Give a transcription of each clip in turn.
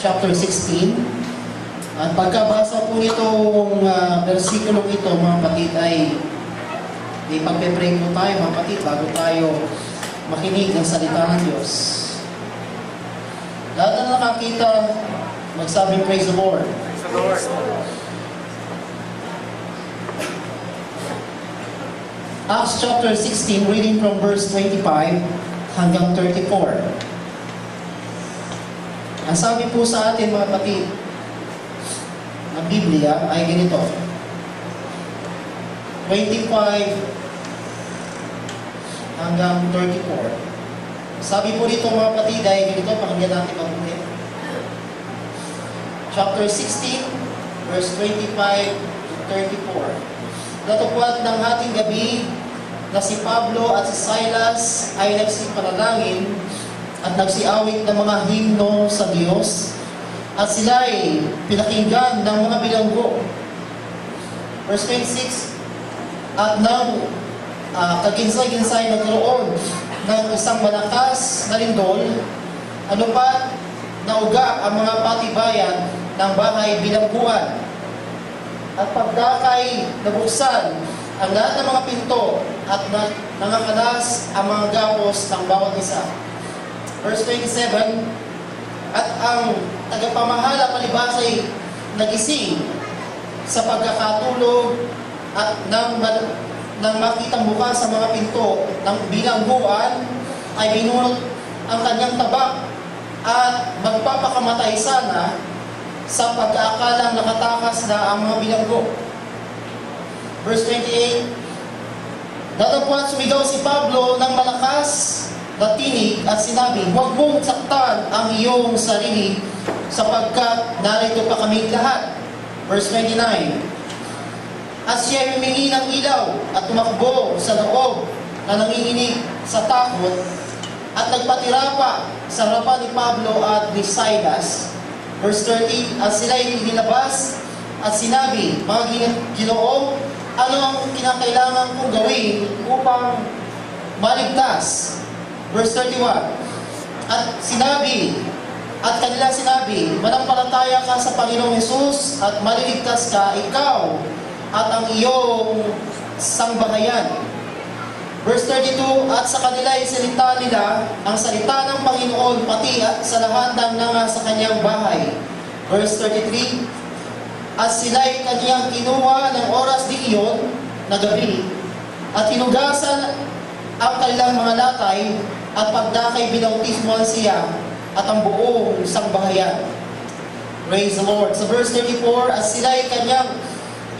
chapter 16. At pagkabasa po nitong versikulong ito, mga kapatid, ay ipagpe-pray po tayo, mga kapatid, bago tayo makinig ng salita ng Diyos. Lahat na nakakita, magsabing praise the Lord. Praise the Lord. Acts chapter 16, reading from verse 25 hanggang 34. Ang sabi po sa atin, mga kapatid, ng Biblia ay ganito. 25 hanggang 34. Sabi po dito, mga kapatid, ay ganito, pakinggan natin mabuti. Chapter 16, verse 25 to 34. Natupad ng ating gabi na si Pablo at si Silas ay nagsipanalangin at nagsiawit ng mga himno sa Diyos at sila ay pinakinggan ng mga bilanggo. Verse 26. At nang kaginsay-ginsay nagkaroon ng isang malakas na lindol, ano pa nauga ang mga patibayan ng bahay bilangguan. At pagdakay nabuksan ang lahat ng mga pinto at nangakalas ang mga gapos ng bawat isa. Verse 27, at ang tagapamahala palibas ay nagising sa pagkakatulog at nang makitang bukas sa mga pinto ng bilangguan ay binunot ang kanyang tabak at magpapakamatay sana sa pag-aakalang nakatakas na ang mga bilanggo. Verse 28, datapwat sumigaw si Pablo ng malakas na tinig at sinabi, huwag mong saktan ang iyong sarili sapagkat narito pa kaming lahat. Verse 29, at siya humingi ng ilaw at tumakbo sa loob na nanginginig sa takot at nagpatira pa sa harapan ni Pablo at ni Silas. Verse 30, at sila'y inilabas at sinabi, mga Ginoo, ano ang kinakailangan kong gawin upang maligtas? Verse 31, at kanila sinabi, manampalataya ka sa Panginoong Hesus at maliligtas ka, ikaw at ang iyong sangbahayan. Verse 32, at sa kanila isalita nila ang salita ng Panginoon pati at sa lahat ng nasa kanyang bahay. Verse 33, at sila'y kanyang kinuha ng oras din iyon na gabi at hinugasan ang kanilang mga latay at pagdakay binautismoan siya at ang buong sangbahayan. Praise the Lord. Sa verse 34, at sila'y kanyang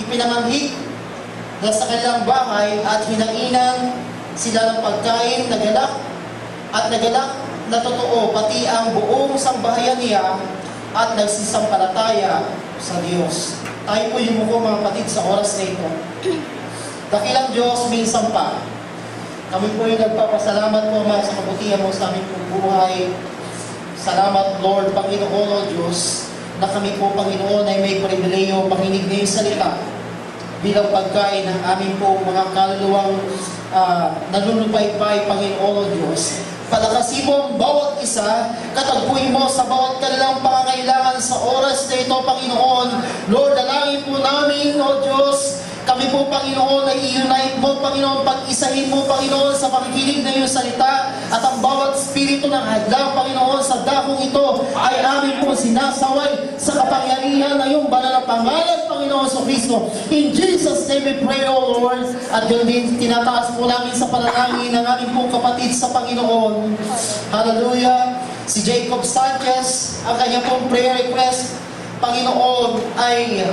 ipinanganghik na sa kanilang bahay at hinainan sila ng pagkain, nagalak na totoo, pati ang buong sambahayan niya at nagsisampalataya sa Diyos. Tayo po yung muko, mga kapatid, sa oras na ito. Dakilang Diyos, minsan pa, kami po yung nagpapasalamat po mga sa kabutihan mo sa aming pong buhay. Salamat, Lord, Panginoon o Diyos, na kami po, Panginoon, ay may pribileyo makinig na yung salita bilang pagkain ng aming po mga kaluluwang nalulupay-pay, Panginoon o Diyos. Palakasin mo ang bawat isa, katagpuin mo sa bawat kanilang pangangailangan sa oras na ito, Panginoon. Lord, dalangin po namin, O Diyos, kami po, Panginoon, ay i-unite mo, Panginoon, pag-isahin mo, Panginoon, sa pakikinig na iyong salita at ang bawat spirito ng hadlang, Panginoon, sa dakong ito ay amin po sinasaway sa kapangyarihan na iyong banal na pangalan, Panginoon sa Kristo. In Jesus' name we pray, O Lord, at yun din tinataas po namin sa panalangin ng aming pong kapatid sa Panginoon. Hallelujah! Si Jacob Sanchez, ang kanyang pong prayer request, Panginoon, ay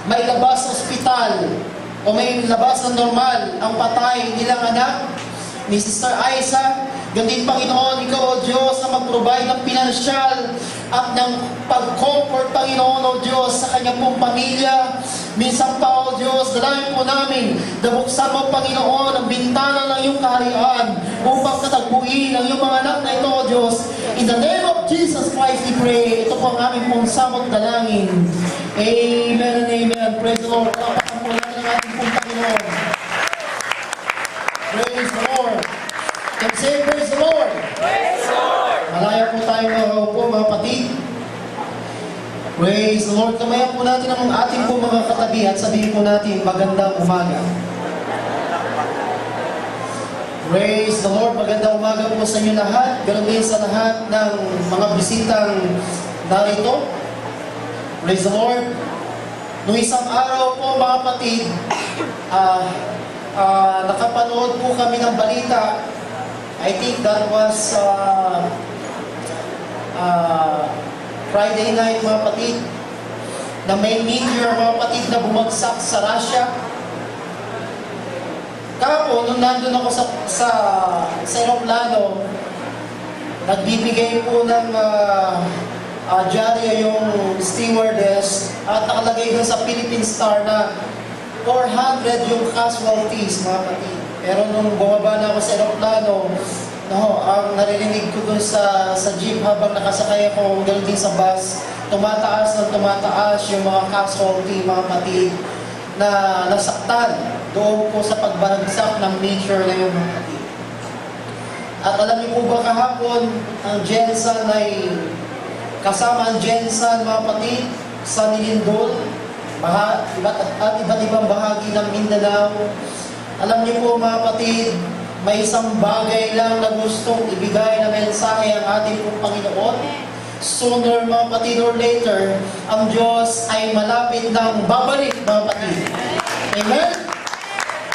may labas sa ospital o may labas na normal ang patay nilang anak ni Sister Aiza. Ganun, Panginoon, ikaw, O Diyos, na mag-provide ng pinansyal at ng pag-comfort, Panginoon, O Diyos, sa kanyang pong pamilya. Minsan pa, O Diyos, dalangin po namin, nabuksan mo, Panginoon, ang bintana ng iyong kaharian upang katagpuin ang iyong mga anak na ito, O Diyos. In the name of Jesus Christ, we pray. Ito po ang aming pong samot dalangin. Amen and amen. Praise the Lord. Palapakan po natin ang ating pong Panginoon. Praise the Lord. Can say praise the Lord. Praise the Lord. Malaya po tayo mga kapatid. Praise the Lord. Kamayan po natin ang ating po mga katabi at sabihin po natin magandang umaga. Praise the Lord. Magandang umaga po sa inyo lahat. Ganon din sa lahat ng mga bisitang narito. Praise the Lord. Noong isang araw po mga kapatid, nakapanood po kami ng balita. I think that was Friday night mga kapatid, na may meteor mga kapatid na bumagsak sa Russia. Kapo, nung nandun ako sa aeroplano, nagbibigay po ng dyaryo yung stewardess at nakalagay doon sa Philippine Star na 400 yung casualties mga kapatid. Pero nung bumaba na ako sa aeroplano, ang naririnig ko dun sa jeep habang nakasakay ako, gano'n din sa bus, tumataas yung mga casualty, mga kapatid, na nasaktan doon po sa pagbagsak ng meteor na yung mga kapatid. At alam niyo po ba kahapon, ang Jensan ay kasama ang Jensan, mga kapatid, sa Nilindol, at iba't ibang bahagi ng Mindanao. Alam niyo po mga kapatid, may isang bagay lang na gustong ibigay na mensahe ang ating pong Panginoon. Sooner mga kapatid or later, ang Diyos ay malapit ng babalik mga kapatid. Amen?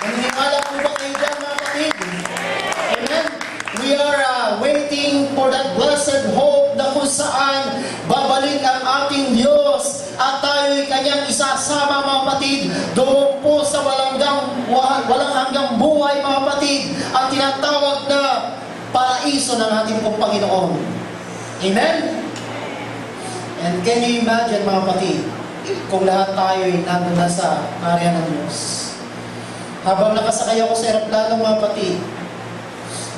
Naniniwala po ba kayo dyan mga kapatid? Amen? We are waiting for that blessed hope na kung saan babalik ang ating Diyos at tayo'y kanyang isasama mga kapatid doon po sa walang hanggang buhay mga kapatid, ang tinatawag na paraiso ng ating pong Panginoon. Amen? And can you imagine mga kapatid, kung lahat tayo'y nandun na sa area ng Diyos? Habang nakasakay ako sa aeroplano mga kapatid,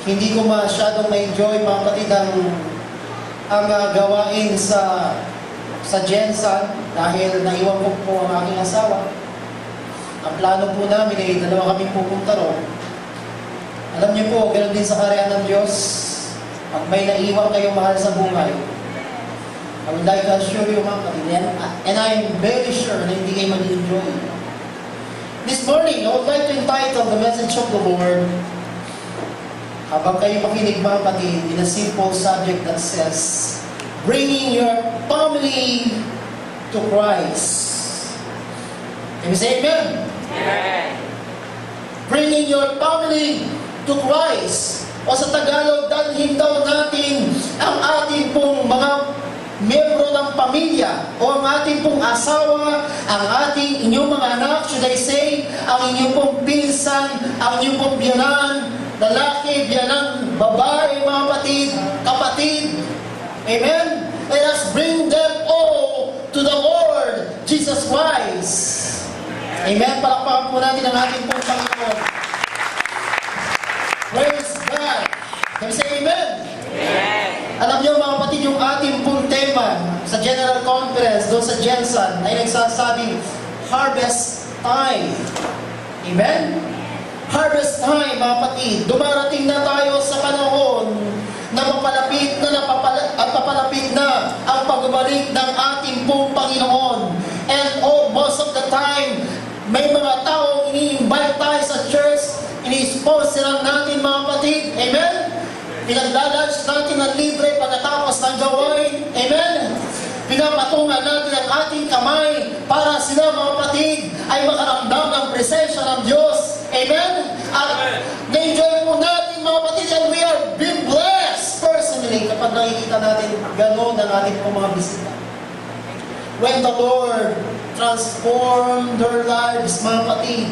hindi ko masyadong ma-enjoy mga kapatid ang gawain sa Jensan dahil naiwan ko po ang aking asawa. Ang plano po namin ay dalawa kami pupunta ron. Alam niyo po, ganoon din sa karyan ng Diyos. Pag may naiwan kayong mahal sa buhay, I would like to assure you mga kapatid, and I'm very sure na hindi kayo mag-enjoy. This morning, I would like to entitle the message of the Lord, habang kayo makinig mga kapatid, in a simple subject that says, bringing your family to Christ. Can you say amen? Amen. Bringing your family to Christ. O sa Tagalog, dalhin daw natin ang ating pong mga miyembro ng pamilya o ang ating pong asawa, ang ating inyong mga anak, should I say, ang inyong pong pinsan, ang inyong pong biyanan, lalaki, biyanang babae, mga kapatid. Amen? Let us bring them all to the Lord Jesus Christ. Amen? Palakpakan po natin ang ating pong Panginoon. Praise God. Can we say amen? Amen. Alam niyo mga kapatid, yung ating pong tema sa General Conference, doon sa Jensan, ay nagsasabing harvest time. Amen? Harvest time, mga kapatid. Dumarating na tayo sa panahon na papalapit na ang pagbabalik ng ating pong Panginoon. And most of the time, may mga taong ini-invite tayo sa church, ini-sponsor lang natin mga kapatid. Amen? Pinaglalunch natin ng libre pagkatapos ng gawain. Amen? Pinapatungan natin ang ating kamay para sila mga kapatid ay makaramdam ng presensya ng Diyos. Amen? At na-enjoy po natin mga kapatid, and we are being blessed personally kapag nakikita natin gano'n ang ating mga bisita. When the Lord transformed their lives, mga kapatid,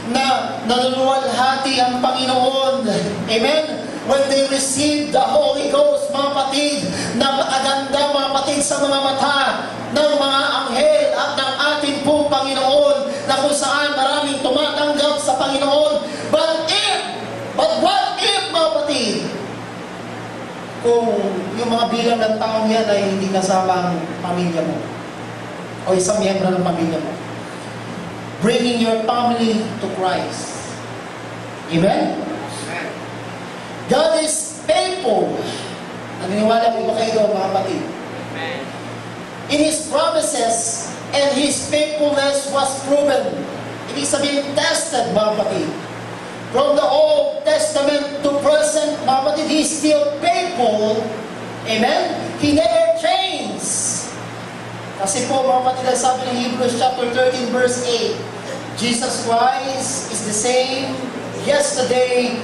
na naluluwalhati ang Panginoon. Amen? When they received the Holy Ghost, mga kapatid, napakaganda mga kapatid sa mga mata ng mga anghel at ng ating pong Panginoon, na kung saan maraming tumatanggap sa Panginoon. But what if, mga kapatid, kung yung mga bilang ng taong yan ay hindi kasama ang pamilya mo o isang miyembro ng pamilya mo? Bringing your family to Christ. Amen? God is faithful. Naniniwala po ba kayo doon, mga kapatid? Amen. in His promises, and His faithfulness was proven. Ibig sabihin, tested, mga kapatid. From the Old Testament to present, mga kapatid, He is still faithful. Amen? He never changed. Kasi po, mga kapatid, ang sabi ng Hebrews chapter 13, verse 8, Jesus Christ is the same yesterday,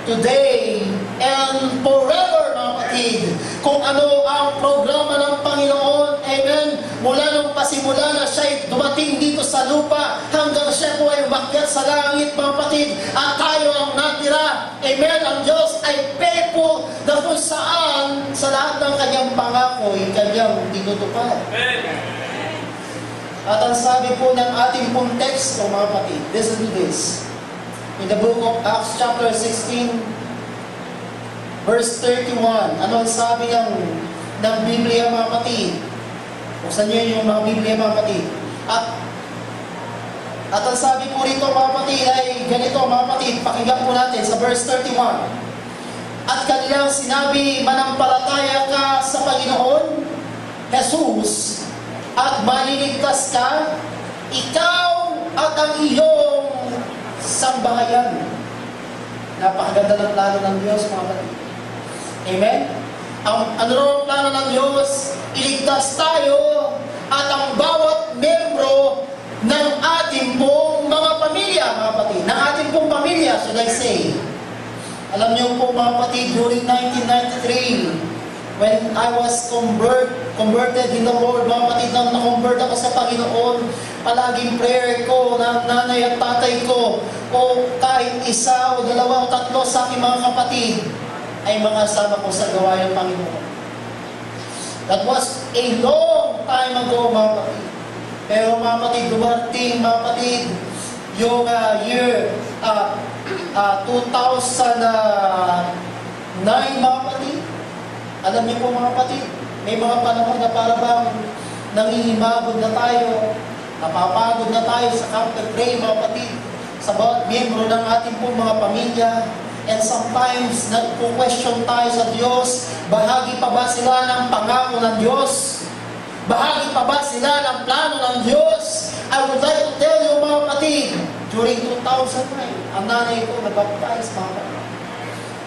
today, and forever, mga kapatid. Kung ano ang programa ng Panginoon, amen, mula nung pasimula na siya'y dumating dito sa lupa, hanggang siya po ay umakyat sa langit, mga kapatid, at tayo ang natira. Amen, ang Diyos ay faithful na kung saan sa lahat ng kanyang pangako ay kanyang tinutupad. At ang sabi po ng ating pong teksto, mga kapatid, listen to this. In the book of Acts chapter 16, verse 31, ano ang sabi ng Biblia, mga kapatid? Buksan niyo yung mga Biblia, mga kapatid. At ang sabi po rito, mga kapatid, ay ganito, mga kapatid, pakinggan po natin sa verse 31. At kanilang sinabi, manampalataya ka sa Panginoon, Jesus, at maliligtas ka, ikaw at ang iyong sambahayan. Napakaganda ng plano ng Diyos, mga kapatid. Amen? Ano ang plano ng Diyos? Iligtas tayo at ang bawat membro ng ating pong mga pamilya, mga kapatid. Ng ating pong pamilya, should I say. Alam niyo po, mga kapatid, during 1993, when I was converted in the Lord, mga kapatid, nang na-convert ako sa Panginoon, palaging prayer ko ng nanay at tatay ko, o kahit isa o dalawa o tatlo sa aking mga kapatid, ay mga sama ko sa gawain ng Panginoon. That was a long time ago, mga kapatid. Pero mga kapatid, dumating, mga kapatid, yung year 2009, mga kapatid. Alam niyo po, mga kapatid, may mga panahon na para bang nangihimagod na tayo, napapagod na tayo sa counter-pray, mga kapatid, sa bawat miyembro ng ating pong mga pamilya. And sometimes, nagpo-question tayo sa Diyos, bahagi pa ba sila ng pangako ng Diyos? Bahagi pa ba sila ng plano ng Diyos? I would like to tell you, mga kapatid, during 2009, ang nanay ko nabaptize, mga kapatid.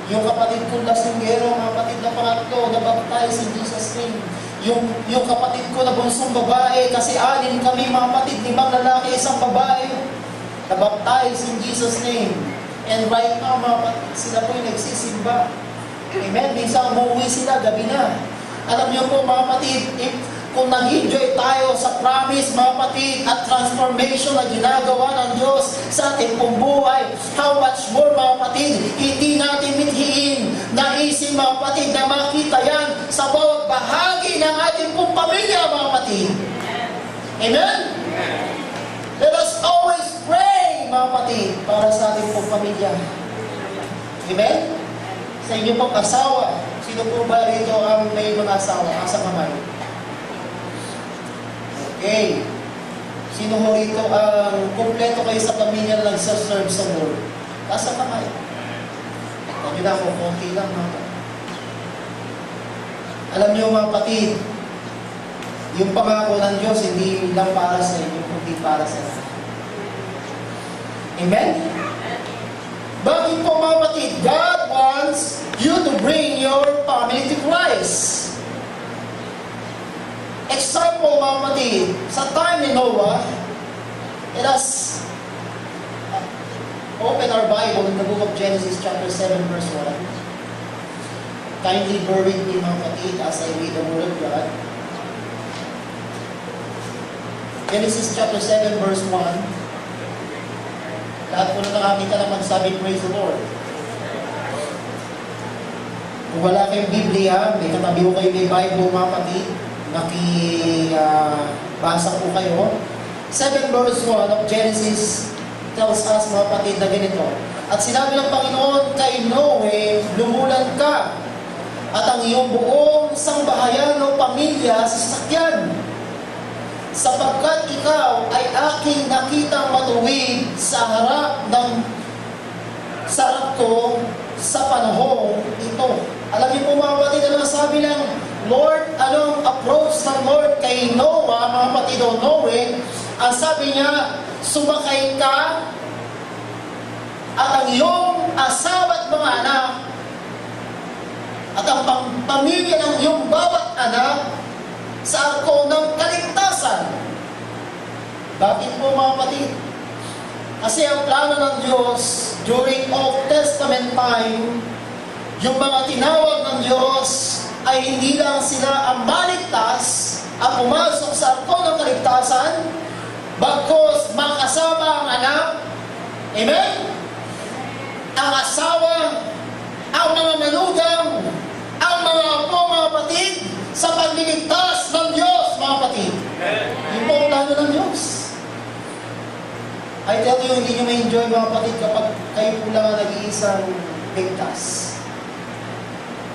Yung kapatid kong lasinggero, mga kapatid na pangatlo, nabaptize in Jesus' name. Yung kapatid ko na bunsong babae, kasi 6 kami, mga kapatid, 5 lalaki, 1 babae, nabaptize in Jesus' name. And right now, mga kapatid, sila po yung nagsisimba. Amen? Minsan umuwi sila, gabi na. Alam niyo po, mga kapatid, kung nag-enjoy tayo sa promise, mga kapatid, at transformation na ginagawa ng Diyos sa ating pong buhay, how much more, mga kapatid, hindi natin mithiin, naisin, mga kapatid, na makita yan sa bawat bahagi ng ating pong pamilya, mga kapatid. Amen? Let us always pray, mga kapatid, para sa ating pong pamilya. Amen? Sa inyo pong asawa, sino po ba rito ang may mga asawa? Asa kamay? Okay. Sino ho rito ang kumpleto kayo sa pamilya na nagsaserve sa Lord? Asa kamay? Sabi na ako, konti lang, mga kapatid. Alam niyo, mga kapatid, yung pangako ng Diyos, hindi lang para sa inyo, kundi para sa lahat. Amen? Bakit po, mga kapatid? God wants you to bring your family to Christ. Example, mga kapatid, sa time ni Noah, let us open our Bible in the book of Genesis chapter 7 verse 1. Kindly bear with me, mga kapatid, as I read the Word of God. Genesis chapter 7 verse 1. Lahat po na nakakita ng magsabi, praise the Lord. Kung wala kayong Biblia, may katabi ko kayo may Bible, mga kapatid, basa po kayo. 7 verse 1 of Genesis tells us, mga kapatid, na ganito. At sinabi ng Panginoon kay Noe, lumulan ka, at ang iyong buong sambahayan o pamilya sa sasakyan, sapagkat ikaw ay aking nakitang matuwid sa harap ng sarap ko sa panahong ito. Alam niyo po, mga kapatid, ano sabi ng Lord, anong approach ng Lord kay kay Noah, mga kapatid, o Noe, ang sabi niya, sumakay ka at ang iyong asawa at mga anak at ang pamilya ng iyong bawat anak sa arko ng kaligtasan. Bakit po, mga kapatid? Kasi ang plano ng Diyos during Old Testament time, yung mga tinawag ng Diyos ay hindi lang sila ang maligtas at pumasok sa arko ng kaligtasan, bagkus makasama ang anak, amen? Ang asawa, ang mga manugang, ang mga apo, mga kapatid, sa pagliligtas ng Diyos, mga kapatid. Yun po ang plano ng Diyos. I tell you, hindi nyo ma-enjoy, mga kapatid, kapag kayo po lang ang nag-iisang ligtas.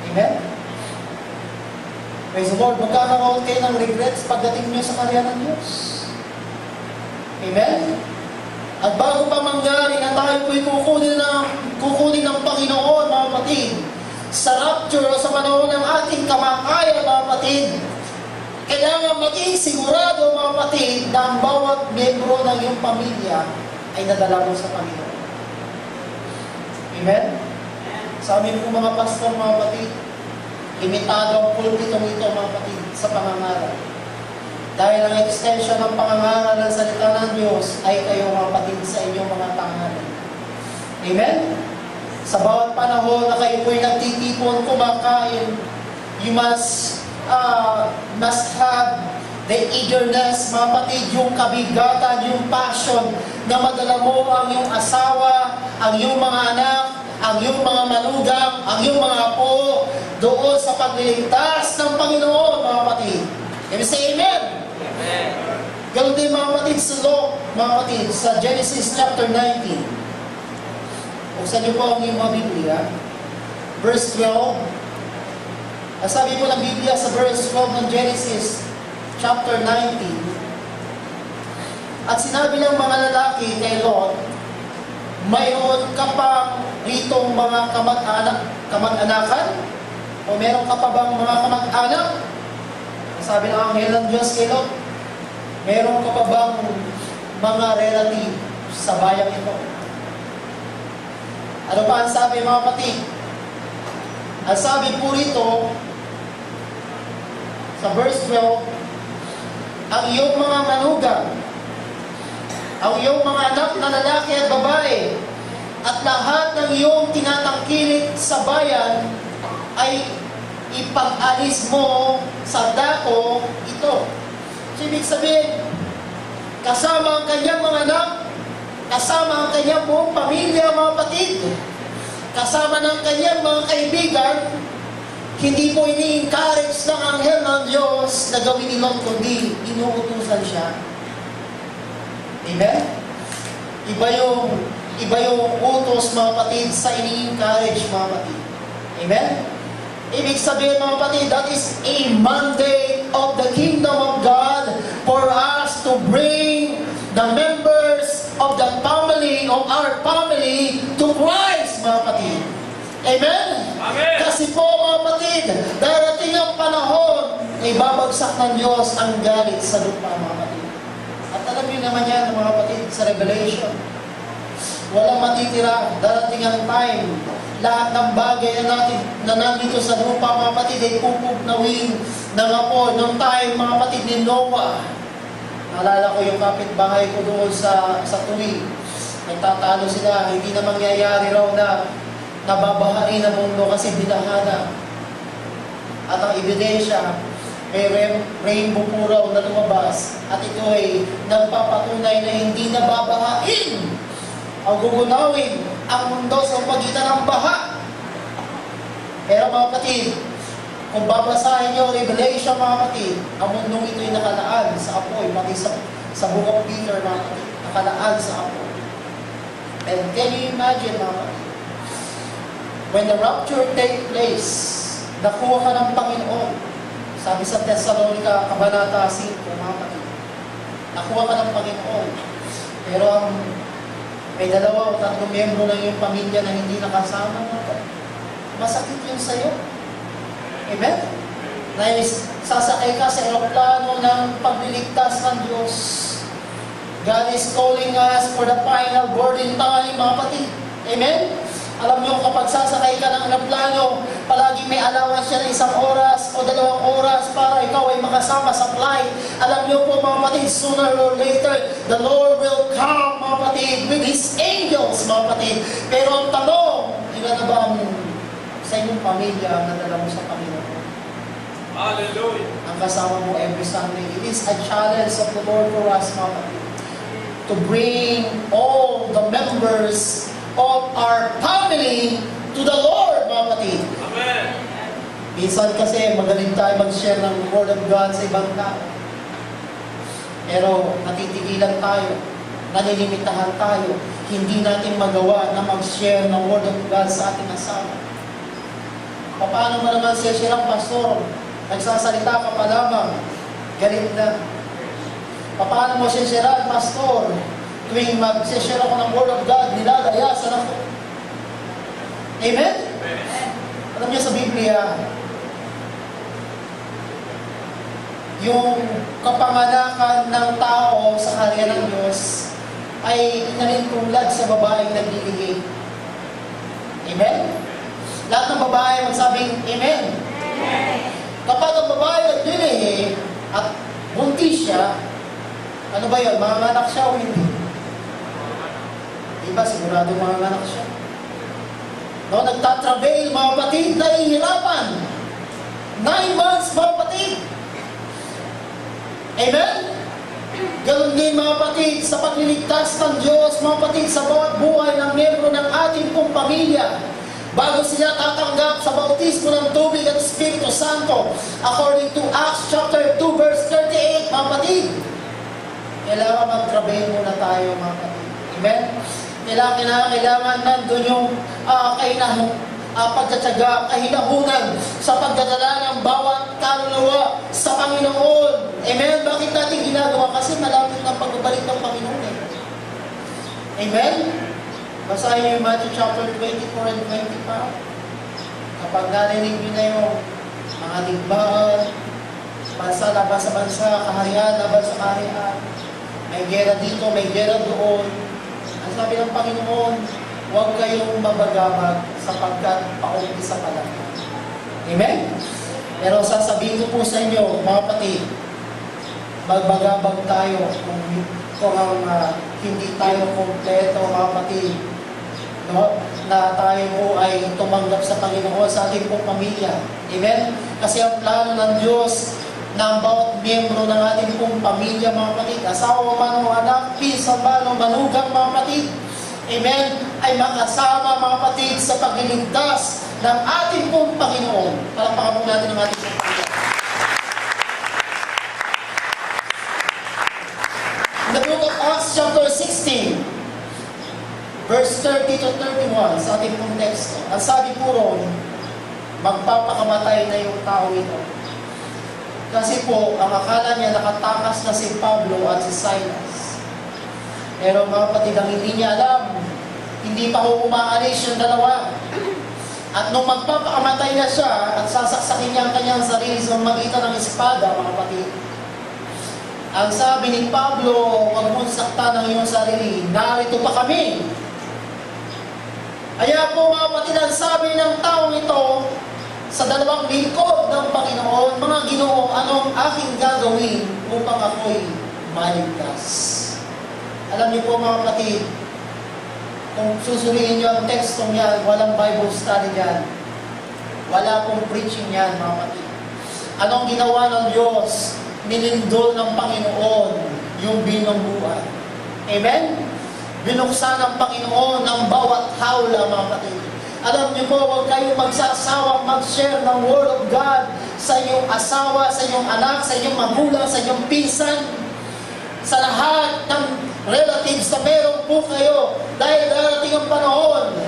Amen? Praise the Lord, magkakaroon kayo ng regrets pagdating nyo sa karya ng Diyos. Amen? At bago pa mangyari na tayo po'y kukunin ng Panginoon, mga kapatid, sa rapture o sa panahon ng ating kamakayan, mga kapatid, kailangan maging sigurado, mga kapatid, na ang bawat membro ng iyong pamilya ay nadala mo sa Panginoon. Amen? Sa amin po mga pastor, mga kapatid, limitado ang pulpitong ito, mga kapatid, sa pangangaral. Dahil ang extension ng pangangaral ng salita ng Diyos ay kayo, mga kapatid, sa inyong mga tanganan. Amen? Sa bawat panahon na kayo po'y nagtitipon, kumakain, you must have the eagerness, mga kapatid, yung kabigatan, yung passion na madala mo ang iyong asawa, ang iyong mga anak, ang iyong mga manugang, ang iyong mga apo, doon sa pagliligtas ng Panginoon, mga kapatid. Can you say amen? Amen. Ganun din, mga kapatid, sa law, mga kapatid, sa Genesis chapter 19. Buksan niyo po ang iyong mga Biblia. Verse 12. Ang sabi po ng Biblia sa verse 12 ng Genesis chapter 19. At sinabi ng mga lalaki kay Lot, mayroon ka pang ritong mga kamag-anakan? O meron ka pa bang mga kamag-anak? Sabi ng anghel ng Diyos kay Lot, meron ka pa bang mga relative sa bayang ito? Ano pa ang sabi, mga kapatid? Ang sabi po rito, sa verse 12, ang iyong mga manugang, ang iyong mga anak na lalaki at babae, at lahat ng iyong tinatangkilik sa bayan, ay ipag-alis mo sa dako ito. So, ibig sabihin, kasama ang kanyang mga anak, kasama ang kanyang buong pamilya, mga kapatid, kasama ng kanyang mga kaibigan, hindi po ini-encourage ng anghel ng Diyos na gawin ni Lot, kundi inuutusan siya. Amen? Iba yung utos, mga kapatid, sa ini-encourage, mga kapatid. Amen? Ibig sabihin, mga kapatid, that is a mandate of the kingdom of God for us to bring the members of the family, of our family, to Christ, mga kapatid. Amen? Amen? Kasi po, mga kapatid, darating ang panahon, ay babagsak ng Diyos ang galit sa lupa, mga kapatid. At alam niyo naman yan, mga kapatid, sa Revelation. Walang matitira, darating ang time, lahat ng bagay na nandito sa lupa, mga kapatid, ay pupugnawin ng apoy. Noong time, mga kapatid, ni Noah, naalala ko yung kapitbahay ko doon sa tuwi. Nagtatalo sila, hindi na mangyayari raw na nababahain ang mundo kasi binahana. At ang ebidensya, may rainbow po raw na lumabas. At ito ay nagpapatunay na hindi nababahain ang gugunawin ang mundo sa pagitan ng baha. Pero mga kapatid, kung babasahin niyo Revelation, mga kapatid, ang mundong ito'y nakalaan sa apoy, pati sa Book of Peter, mga kapatid, nakalaan sa apoy. And can you imagine, mga kapatid, when the rapture take place, nakuha ka ng Panginoon, sabi sa Thessalonica, Kabanata 5, mga kapatid, nakuha ka ng Panginoon, pero may 2 o 3 miyembro ng iyong pamilya na hindi nakasama, mga kapatid, masakit yun sa'yo. Amen? na sasakay ka sa eroplano ng pagliligtas ng Diyos. God is calling us for the final boarding time, mga kapatid. Amen? Alam niyo, kapag sasakay ka ng eroplano, palagi may allowance siya ng 1 oras o 2 oras para ikaw ay makasama sa flight. Alam niyo po, mga kapatid, sooner or later, the Lord will come, mga kapatid, with His angels, mga kapatid. Pero ang tanong, ilan na ba ang sa inyong pamilya ang nadala mo sa Panginoon? Hallelujah. Ang kasama mo every Sunday. It is a challenge of the Lord for us, mga kapatid, to bring all the members of our family to the Lord, mga kapatid. Amen. Minsan kasi magaling tayo mag-share ng Word of God sa ibang tao. Pero natitigilan tayo, nalilimitahan tayo, hindi natin magawa na mag-share ng Word of God sa ating asawa. Paano mo naman siya siyang pastor? Nagsasalita ka pa lamang, galit na. Paano mo siya siyang pastor? Tuwing mag-share ako ng Word of God, nilalayasan ako. Amen? Alam niyo sa Biblia, yung kapanganakan ng tao sa kaharian ng Diyos ay inalintunglad sa babaeng naglilihi. Amen? Lahat ng babae magsabing Amen. Kapag ang babae naglilihi at buntis siya, ano ba yun? Manganganak siya o hindi? Diba? Sigurado manganganak siya. No, nagtatrabail, mga kapatid, nahihirapan. 9 months, mga kapatid. Amen? Ganun din, mga kapatid, sa pagliligtas ng Diyos, mga kapatid, sa bawat buhay ng miyembro ng ating pong pamilya, bago sila tatanggap sa bautismo ng tubig at Espiritu Santo, according to Acts chapter 2, verse 38, mga kapatid, kailangan mag-trabail muna tayo, mga kapatid. Amen? Kailangan nandun yung pagtatsaga, kahinahunan sa pagdadala ng bawat kaluluwa sa Panginoon. Amen? Bakit natin ginagawa? Kasi malapit ng pagbabalik ng Panginoon. Amen? Basahin niyo yung Matthew chapter 24 and 25. Kapag narinig niyo na yung mga digmaan, bansa laban sa bansa, kaharian laban sa kaharian, may gera dito, may gera doon. Ang sabi ng Panginoon, huwag kayong mabagamag sapagkat paumpisa pa lang. Amen? Pero sasabihin ko po sa inyo, mga kapatid, magbagabag tayo kung hindi tayo kompleto, mga kapatid, no? Na tayo po ay tumanggap sa Panginoon sa ating pong pamilya. Amen? Kasi ang plano ng Diyos na ang bawat miyembro ng ating pong pamilya, mga kapatid, asawa man o anak, pinsan man o manugang, mga kapatid, amen, ay makasama, mga kapatid, sa pagliligtas ng ating pong Panginoon. Palakpakan po natin ang ating pong pamilya. In the book of Acts chapter 16, verse 30 to 31, sa ating pong text, ang sabi po ron, magpapakamatay na yung tao ito. Kasi po, ang akala niya nakatakas na si Pablo at si Silas. Pero mga kapatid, ang hindi niya alam, hindi pa ho umaalis yung dalawa. At nung magpapakamatay na siya at sasaksakin niya ang kanyang sarili sa magitan ng espada, mga kapatid, ang sabi ni Pablo, huwag mong saktan ang iyong sarili, narito pa kami. Kaya po, mga kapatid, ang sabi ng taong ito, sa dalawang lingkod ng Panginoon, mga Ginoo, anong aking gagawin upang ako'y maligtas? Alam niyo po, mga kapatid, kung susuriin niyo ang tekstong yan, walang Bible study yan. Wala pong preaching yan, mga kapatid. Anong ginawa ng Diyos? Nilindol ng Panginoon yung binong buhay. Amen? Binuksan ng Panginoon ang bawat hawla, mga kapatid. Alam niyo po, huwag kayong magsasawang mag-share ng Word of God sa inyong asawa, sa inyong anak, sa inyong magulang, sa inyong pinsan, sa lahat ng relatives na meron po kayo. Dahil darating ang panahon,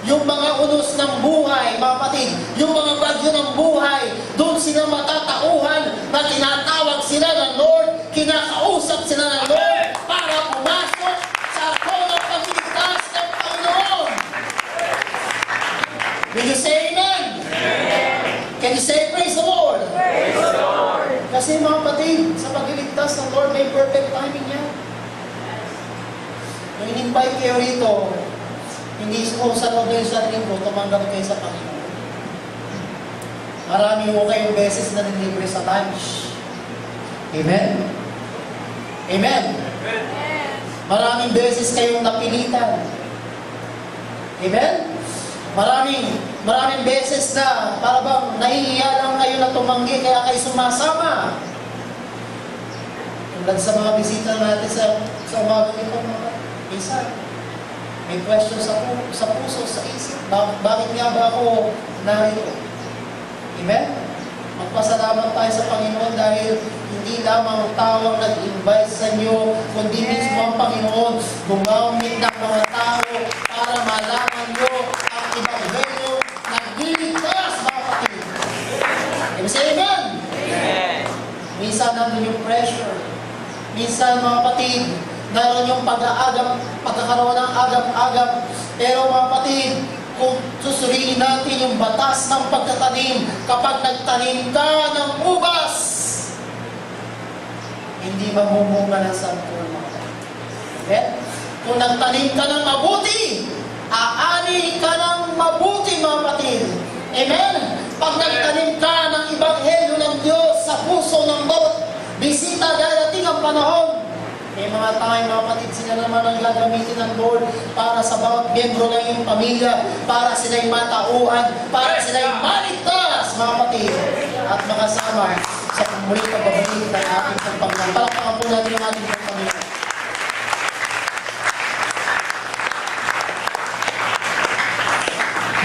yung mga unos ng buhay, mga kapatid, yung mga bagyo ng buhay, doon sila matatauhan na tinatawag sila ng Lord, kinakausap sila ng Lord para pumasok sa ako ng pagligtas ng Panginoon. Will you say amen? Can you say praise the Lord? perfect timing yan. Nung in-invite kayo rito, hindi ko sa loob ng isang linggo, tumanggap kayo sa Panginoon. Marami mo kayong beses na nilibre sa lunch. Amen? Amen? Maraming beses kayong napilitan. Amen? Maraming beses na para bang nahihiya lang kayo na tumanggi kaya kayo sumasama. Tulad sa mga bisita natin sa umaga nito, minsan, may question sa puso, sa isip. Bakit nga ba ako narito? Amen? Magpasalamat tayo sa Panginoon dahil hindi lamang tao ang nag-invite sa inyo, kundi mismo ang Panginoon gumamit ng mga tao para malaman nyo ang Ebanghelyo na liligtas, mga kapatid. Amen? Say amen? Minsan nandun yung pressure. Minsan, mga kapatid, naroon yung pagkakaroon ng agam-agam. Pero mga kapatid, kung susuriin natin yung batas ng pagtatanim, kapag nagtanim ka ng ubas, hindi mamumunga ng santol, mga kapatid. Okay? Kung nagtanim ka ng mabuti, aani ka ng mabuti, mga kapatid. Amen? Pag nagtanim ka ng Ebanghelyo ng Diyos sa puso ng bawat bisita, darating ang panahon. May mga tayo, mga kapatid, sila naman ang gagamitin ng Lord para sa bawat miyembro ng iyong pamilya, para sila'y matauhan, para sila'y maligtas, mga kapatid, at makasama sa muling pagbabalik ng ating Panginoon. Palakpakan po natin yung ating Panginoon.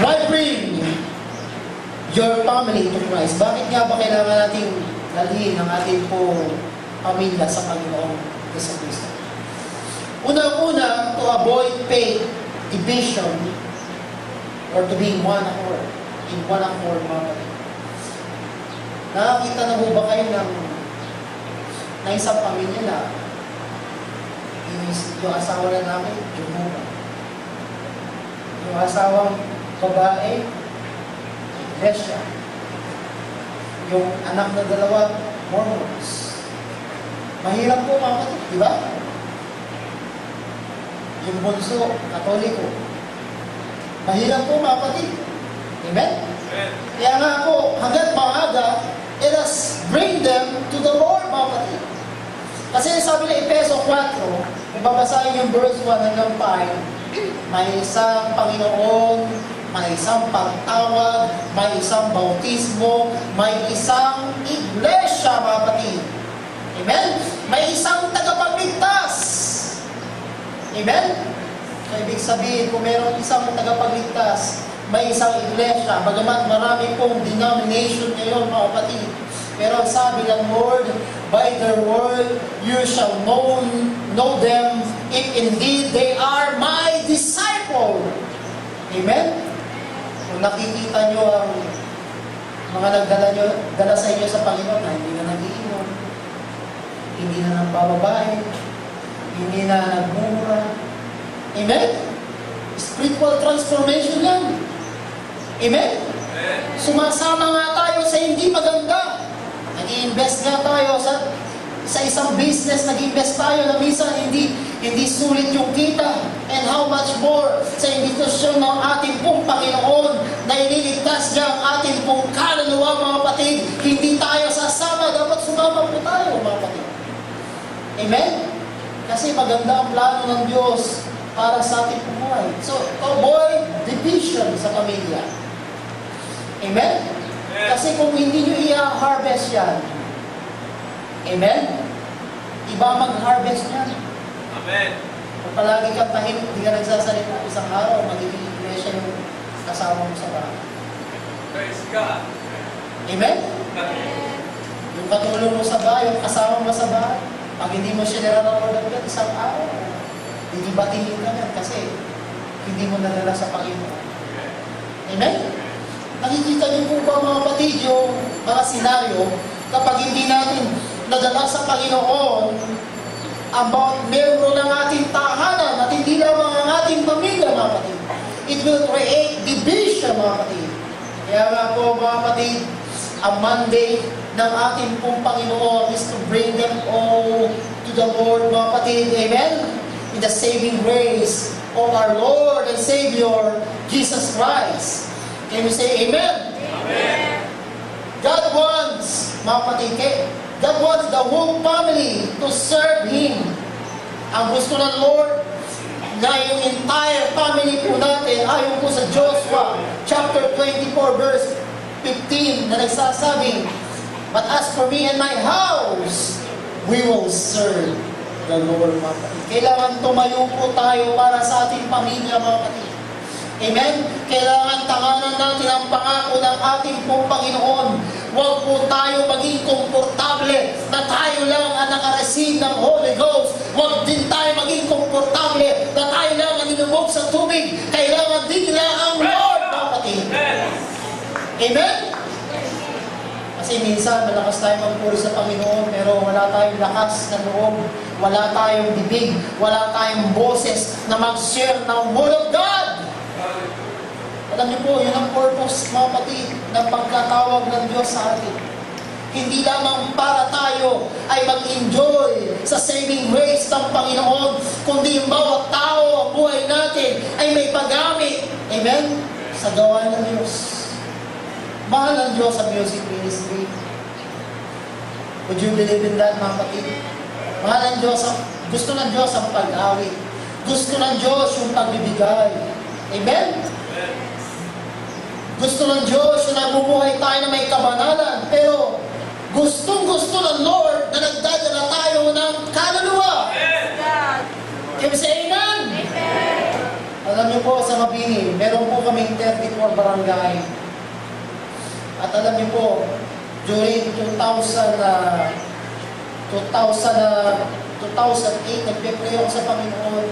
Why bring your family to Christ? Bakit nga ba kailangan nating dalhin ang ating pong pamilya sa Panginoon Yesu Cristo? Unang-una, to avoid faith division or to be in one accord. In one accord, mga kapatid. Nakakita na ho ba kayo na isang pamilya na yung asawa na namin, Jehovah. Yung asawang babae, Iglesia. Yung anak na dalawa, Mormons. Mahirap po, mga kapatid, di ba? Yung bunso, Katoliko. Mahirap po, mga kapatid. Amen? Kaya nga po, hanggang maaga, let us bring them to the Lord, mga kapatid. Kasi sabi na Efeso 4, kung babasahin yung verse 1 hanggang 5, may isang Panginoon, may isang pagtawag, may isang bautismo, may isang iglesia, mga kapatid. Amen? May isang tagapagligtas. Amen? So, ibig sabihin, kung meron isang tagapagligtas, may isang iglesia, bagamat marami pong denomination ngayon, mga kapatid. Pero ang sabi ng Lord, by their word, you shall know them if indeed they are my disciple. Amen? Kung nakikita nyo ang mga nagdala sa inyo sa Panginoon na hindi na nag-iinom, hindi na nagbababae, hindi na nagmumura. Amen? Spiritual transformation yan. Amen? Sumasama nga tayo sa hindi maganda. Nag-i-invest nga tayo sa isang business, nag-invest tayo na minsan hindi sulit yung kita. And how much more sa imbitasyon ng ating pong Panginoon na iniligtas niya ang ating pong kaluluwa, mga kapatid. Hindi tayo sasama, dapat sumama po tayo, mga kapatid. Amen? Kasi maganda ang plano ng Diyos para sa ating buhay. So, avoid division sa pamilya. Amen? Kasi kung hindi nyo i-harvest yan, amen? Iba mag-harvest yan. Amen. Kung palagi kang tahimik, hindi ka nagsasalita, isang araw, magiging iglesia yung kasama mo sa bahay. Praise God. Amen? Yung katulong mo sa bahay, yung kasama mo sa bahay, pag hindi mo siya nilalaroon agad, isang araw, didibatingin ka yan kasi hindi mo nadala sa Panginoon. Amen? Nakikita niyo po ba, mga kapatid, yung mga senaryo kapag hindi natin nadala sa Panginoon ang bawat membro ng ating tahanan at hindi lamang ang ating pamilya, mga kapatid. It will create division, mga kapatid. Kaya nga po, mga kapatid, ang mandate ng ating pong Panginoon is to bring them all to the Lord, mga kapatid. Amen? In the saving grace of our Lord and Savior, Jesus Christ. Can we say Amen? Amen. God wants, mga kapatid, God wants the whole family to serve Him. Ang gusto ng Lord na yung entire family po natin, ayon po sa Joshua chapter 24 verse 15 na nagsasabi, "But as for me and my house, we will serve the Lord." Mga kapatid, kailangan tumayo po tayo para sa ating pamilya, mga kapatid. Amen? Kailangan tanganan natin ang pangako ng ating pong Panginoon. Huwag po tayo maging komportable na tayo lang ang nakareceive ng Holy Ghost. Huwag din tayo maging komportable na tayo lang ang inumog sa tubig. Kailangan din nila ang Lord, mga kapatid. Amen? Kasi minsan malakas tayo magpuri sa Panginoon pero wala tayong lakas ng loob, wala tayong bibig, wala tayong boses na mag-share ng Word of God. Alam niyo po, yun ang purpose, mga kapatid, ng pagkatawag ng Diyos sa atin. Hindi lamang para tayo ay mag-enjoy sa saving grace ng Panginoon, kundi yung bawat tao, ang buhay natin ay may paggamit. Amen? Sa gawa ng Diyos. Mahal ng Diyos ang music ministry. Would you believe in that, mga kapatid? Mahal ng Diyos, gusto ng Diyos ang pag-awit. Gusto ng Diyos yung pagbibigay. Amen? Gusto ng Diyos yung nabubuhay tayo na may kabanalan. Pero gustong-gusto ng Lord na nagdadala tayo ng kaluluwa. Can we say amen? Alam niyo po, sa Mabini, meron po kaming 34 barangay. At alam niyo po, during 2008, nagpe-pray ako sa Panginoon.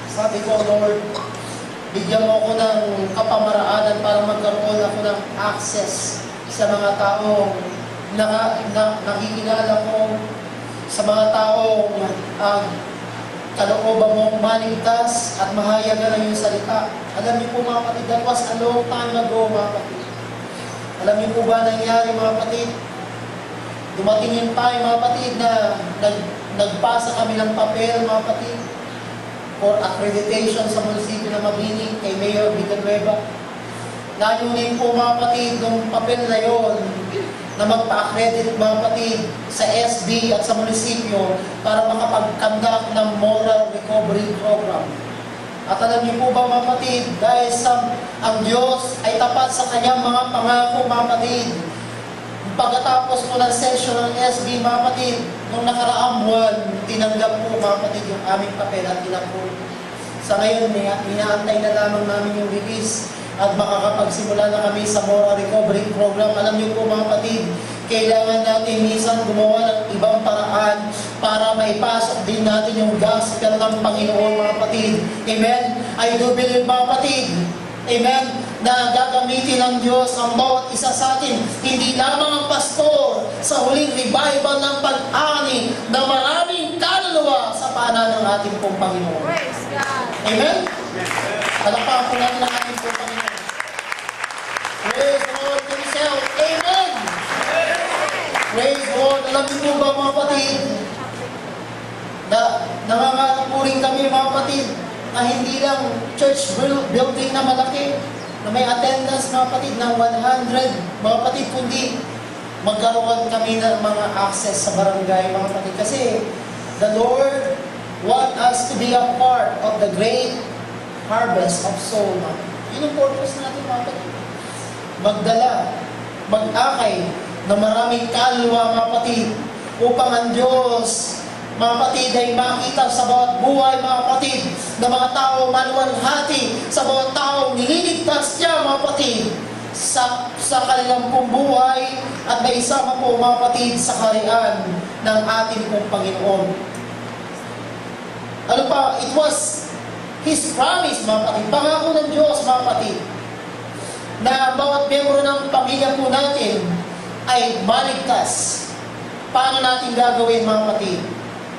Sabi ko, Lord, bigyan mo ako ng kapamaraanan para magkaroon ako ng access sa mga taong nakikilala ko, sa mga taong kalooban mong maligtas at mahayagan ng iyong salita. Alam niyo po, mga kapatid, that was a long time ago, mga kapatid. Alam niyo po ba nangyari, mga kapatid? Dumating yung time, mga kapatid, na nagpasa kami ng papel, mga kapatid, for accreditation sa munisipyo ng Mabini kay Mayor Villanueva. Layunin po, mga kapatid, ng papel na yon na magpa-accredit, mga kapatid, sa SB at sa munisipyo para makapag-conduct ng moral recovery program. At alam niyo po ba, mga kapatid, dahil ang Diyos ay tapat sa kanyang mga pangako, mga kapatid, pagkatapos po ng session ng SB, mga kapatid, nung nakaraang buwan, tinanggap po, mga kapatid, yung aming papel at tinapon. Sa ngayon, inaantay na lamang namin yung release at makakapagsimula na kami sa moral recovery program. Alam niyo po, mga kapatid, kailangan natin minsan gumawa ng ibang paraan para maipasok din natin yung gospel ng Panginoon, mga kapatid. Amen? I do believe, mga kapatid, amen, na gagamitin ng Diyos ang bawat isa sa atin. Hindi lamang ang pastor sa huling revival ng pag-ani na maraming kaluluwa sa paanan ng ating pong Panginoon. Praise God. Amen? Palakpakan po natin ang ating pong Panginoon. Praise the Lord Himself. Amen! Praise the Lord. Alam niyo po ba, mga kapatid, na nangangarap po rin kami, mga kapatid, na hindi lang church building na malaki, na may attendance, mga kapatid, ng 100, mga kapatid, kundi magkaroon kami ng mga access sa barangay, mga kapatid. Kasi the Lord want us to be a part of the great harvest of soul. Yun ang purpose natin, mga kapatid. Magdala, mag-akay na maraming kaluluwa, mga kapatid, upang ang Diyos, mga kapatid, ay makita sa bawat buhay, mga kapatid, na mga tao maluwalhati, sa bawat tao nililigtas niya, mga kapatid, sa kanilang pong buhay, at may isama po, mga kapatid, sa kaharian ng ating pong Panginoon. Ano pa? It was His promise, mga kapatid, pangako ng Diyos, mga kapatid, na bawat miyembro ng pamilya po natin ay maligtas. Paano natin gagawin, mga kapatid?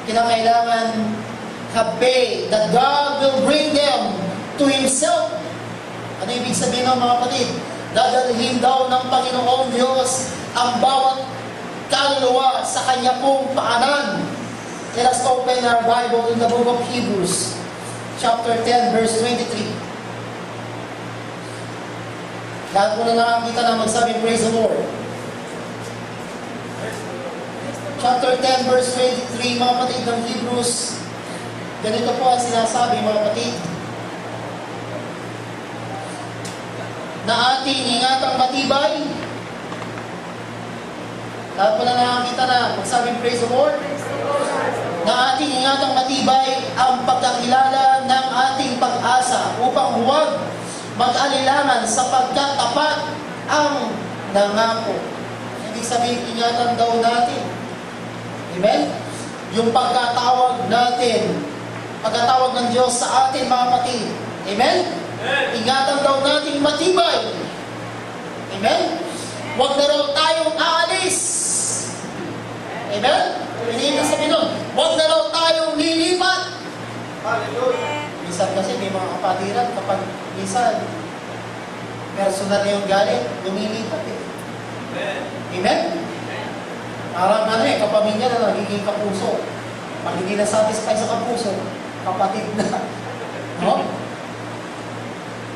Kinakailangan have faith that God will bring them to Himself. Ano ibig sabihin ng mga kapatid? Dadalhin daw ng Panginoong Diyos ang bawat kaluluwa sa Kanya pong paanan. open our Bible in the book of Hebrews, chapter 10, verse 23. Lahat po na nakakita na magsabi, praise the Lord. Chapter 10, verse 23, mga kapatid ng Hebrews. Ganito po ang sinasabi, mga kapatid. Na ating ingatang matibay. Lahat po na nakakita na magsabi, praise the Lord. Na ating ingatang matibay ang pagkakilala ng ating pag-asa upang huwag mag-alilangan sapagkat tapat ang nangako. Ibig sabihin, ingatan daw natin. Amen? Yung pagkatawag natin, pagkatawag ng Diyos sa atin, mga kapatid. Amen? Ingatan daw natin matibay. Amen? Huwag na raw tayong aalis. Amen? Ibig sabihin nun, huwag na raw tayong lilipat. Hallelujah. Minsan kasi may mga kapatiran kapag minsan personal na yung galit, lumilipat eh. Amen? Parang kapamilya na nagiging kapuso. Pag hindi na satisfy sa kapuso, kapatid na. No?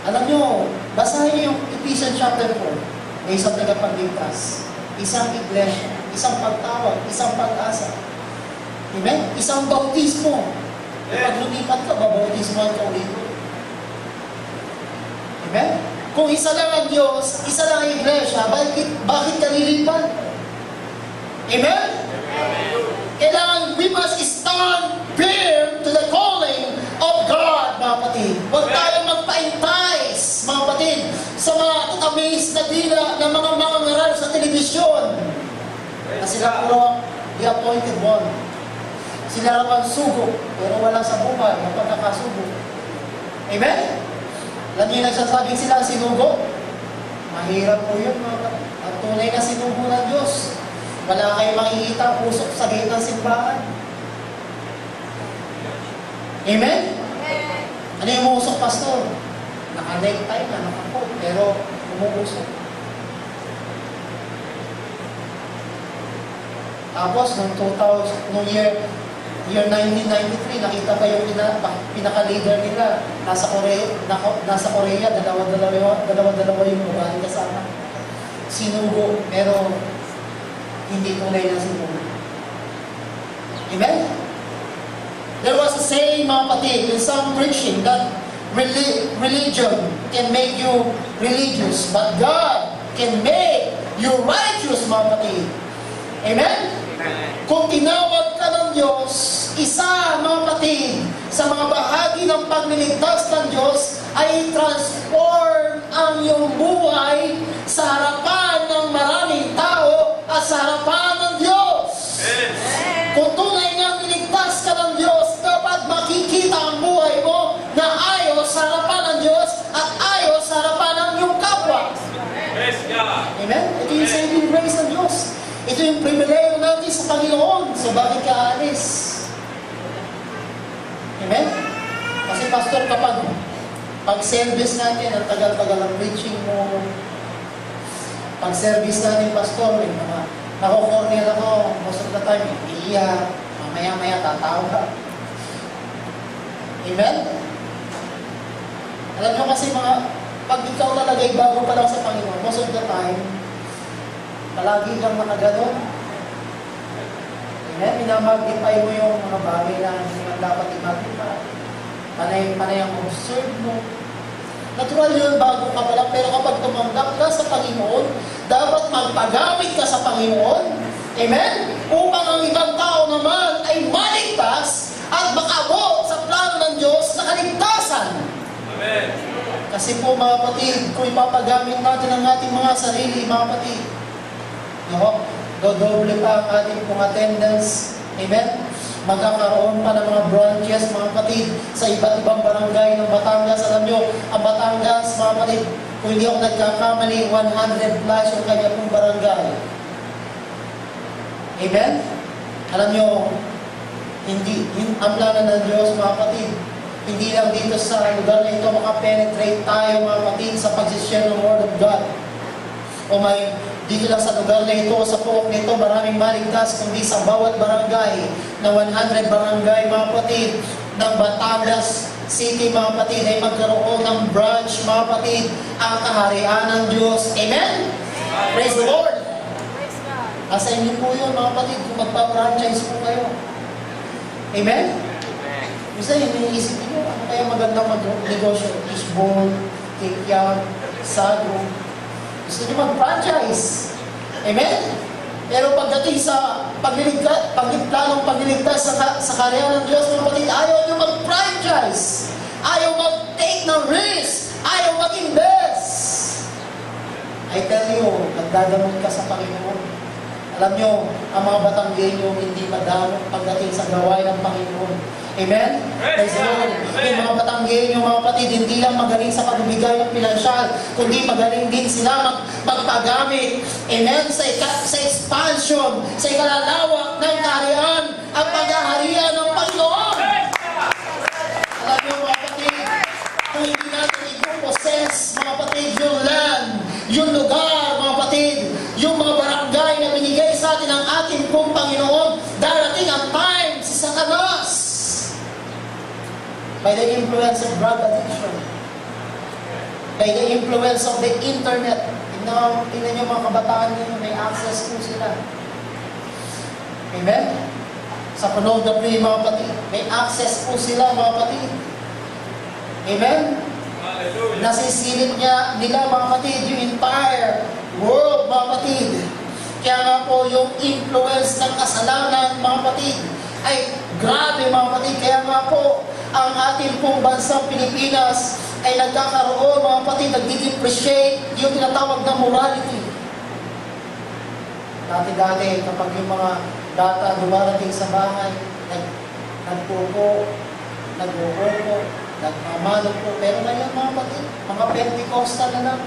Alam nyo, basahin niyo yung Ephesians chapter 4. May isang tagapagligtas, isang iglesia, isang pagtawag, isang pag-asa. Amen? Isang bautismo. Kapag lumipat ka, babautismohan ka ulit. Amen? Kung isa lang ang Diyos, isa lang ang iglesia, bakit ka lilipat? Amen? Kailangan we must stand firm to the calling of God, mga kapatid. Huwag tayong magpa-entice, mga kapatid, sa mga tatamis na dila ng mga ngaral sa telebisyon. Na sila puro the appointed one. Sila naman sugo, pero wala sa buhay ng pagkakasugo. Amen? Alam niyo yung nagsasabing sila ang sinugo? Mahirap po yun, mga kapatid. Ang tunay na sinugo ng Diyos. Wala kayong makikita pusok sa gate ng simbahan. Amen? Ano yung umusok, pastor? Naka-necktie na, naka-coat, pero umuusok. Tapos, noong year 1993, nakita pa yung pinaka-leader nila. Nasa Korea, dalawa yung ugali kasama. Sinugo, pero hindi tunay na sinugo. Amen? There was a saying, mga kapatid, in some preaching that religion can make you religious, but God can make you righteous, mga kapatid. Amen? Kung tinawag ka ng Diyos, isa, mga kapatid, sa mga bahagi ng pagliligtas ng Diyos ay transform ang iyong buhay sa harapan ng maraming tao at sa harapan ng Diyos. Kung tunay nga niligtas ka ng Diyos, dapat makikita ang buhay mo na ayos sa harapan ng Diyos at ayos sa harapan ng iyong kapwa. Amen? Ito yung saving grace ng Diyos. Ito yung pribileyo natin sa Panginoon. So bakit ka aalis? Amen? Kasi pastor, kapag pag-service natin, ang tagal-tagal ang preaching mo, pag-service natin, pastor, nako-cornel ako, most of the time, iiyak, mamaya-maya tatawa. Amen? Alam nyo kasi pag ikaw talagay bago pa lang sa Panginoon, most of the time, palagi kang nakaganon. Amen? Minamagnify mo yung mga bagay na hindi man dapat i-magnify. Panay ang observe mo. Natural yun bago ka pa lang, pero kapag tumanggap ka sa Panginoon, dapat magpagamit ka sa Panginoon. Amen? Upang ang ibang tao naman ay maligtas at makaabot sa plano ng Diyos na kaligtasan. Amen. Kasi po, mga kapatid, kung ipapagamit natin ang ating mga sarili, mga kapatid, dodoble pa ang ating pong attendance. Amen? Magkakaroon pa ng mga branches, mga kapatid, sa iba't ibang barangay ng Batangas. Alam nyo, ang Batangas, mga kapatid, kung hindi ako nagkakamali, 100 plus yung kanya pong barangay. Amen? Alam nyo, ang plano ng Diyos, mga kapatid, hindi lang dito sa lugar na ito makapenetrate tayo, mga kapatid, sa pag-share ng Word of God. O Dito lang sa lugar na ito, sa pook nito, maraming maligtas, kundi sa bawat barangay na 100 barangay, mga kapatid, ng Batangas City, mga kapatid, ay magkaroon ng branch, mga kapatid, ang kaharian ng Diyos. Amen? Praise the Lord! Praise God. Nasa inyo po yun, mga kapatid, kung magpa-franchise po kayo. Amen? Minsan yung iniisip niyo, ano kaya magandang mag-negosyo? Fishball, cake, sago. Gusto niyo mag-franchise. Amen? Pero pagdating sa planong pagliligtas sa karya ng Diyos, mga kapatid, ayaw niyo mag-franchise. Ayaw mag-take ng risk. Ayaw mag-invest. I tell you, nagdadamot ka sa Panginoon. Alam niyo, ang mga Batanggenyo hindi madamot pagdating sa gawain ng Panginoon. Amen? Praise the Lord. Yung mga Batanggenyo, mga kapatid, hindi lang magaling sa pagbibigay ng pinansyal, kundi magaling din sila magpagamit. Amen? Sa expansion, sa ikalalawak ng kaharian at paghaharian ng Panginoon. Alam niyo, mga kapatid, kung hindi natin i-possess, mga kapatid, yung land, yung lugar, mga kapatid, yung mga barangay na binigay sa atin ng ating pong Panginoon, darating ang time si Satanas. By the influence of drug addiction, by the influence of the internet, tingnan nyo mga kabataan nyo, may access po sila. Amen? Sa pornography, mga kapatid, may access po sila, mga kapatid. Amen? Hallelujah. Nasisilip nila, mga kapatid, yung entire world, mga kapatid. Kaya nga po, yung influence ng kasalanan, mga kapatid, ay grabe, mga kapatid. Kaya nga po, ang ating pong bansang Pilipinas ay nagkakaroon, mga kapatid, nagdi-depreciate yung tinatawag na morality. Dati-dati, kapag yung mga bata dumarating sa bahay, nagpupo, nag-uupo, nagmamalo po. Pero ngayon, mga kapatid, mga Pentecostal na lang.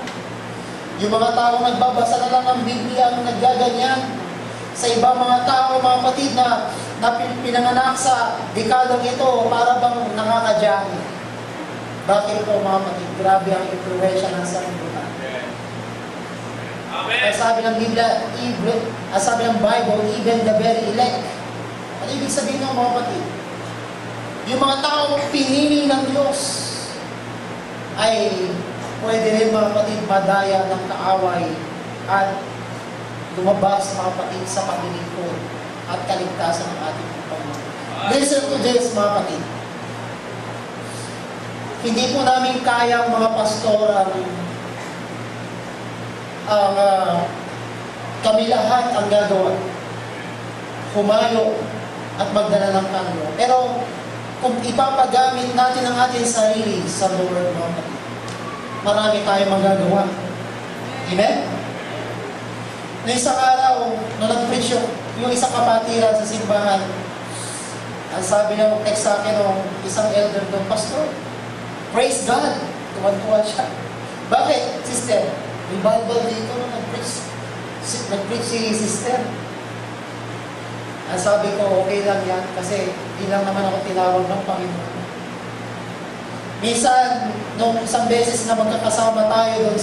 Yung mga tao nagbabasa na lang ng Biblia ang naggaganyan. Sa iba mga tao, mga kapatid, na pinanganak sa dekadang ito, para bang nakakadyahin. Bakit po, mga kapatid? Grabe ang influensya ng sanlibutan. Amen. Kaya sabi ng Biblia, sabi ng Bible, even the very elect. Ano ibig sabihin ng mga kapatid? Yung mga taong pinili ng Diyos ay pwede rin, mga kapatid, madaya ng kaaway at lumabas, mga kapatid, sa paglilingkod at kaligtasan ng ating Panginoon. Listen to this, mga kapatid. Hindi po namin kayang, mga pastor, kami lahat ang gagawa. Humayo at magdala ng tango. Pero kung ipapagamit natin ang ating sarili sa Lord, mga kapatid, marami tayong magagawa. Amen? Na isang araw, nung nag-preach yung isang kapatiran sa simbahan, ang sabi ng text sa akin ng isang elder doon, Pastor, praise God! Tuwan-tuwan siya. Bakit, sister? Revival dito nung nag-preach si sister. Ang sabi ko, okay lang yan, kasi di lang naman ako tinawag ng Panginoon. Minsan, nung isang beses na magkakasama tayo doon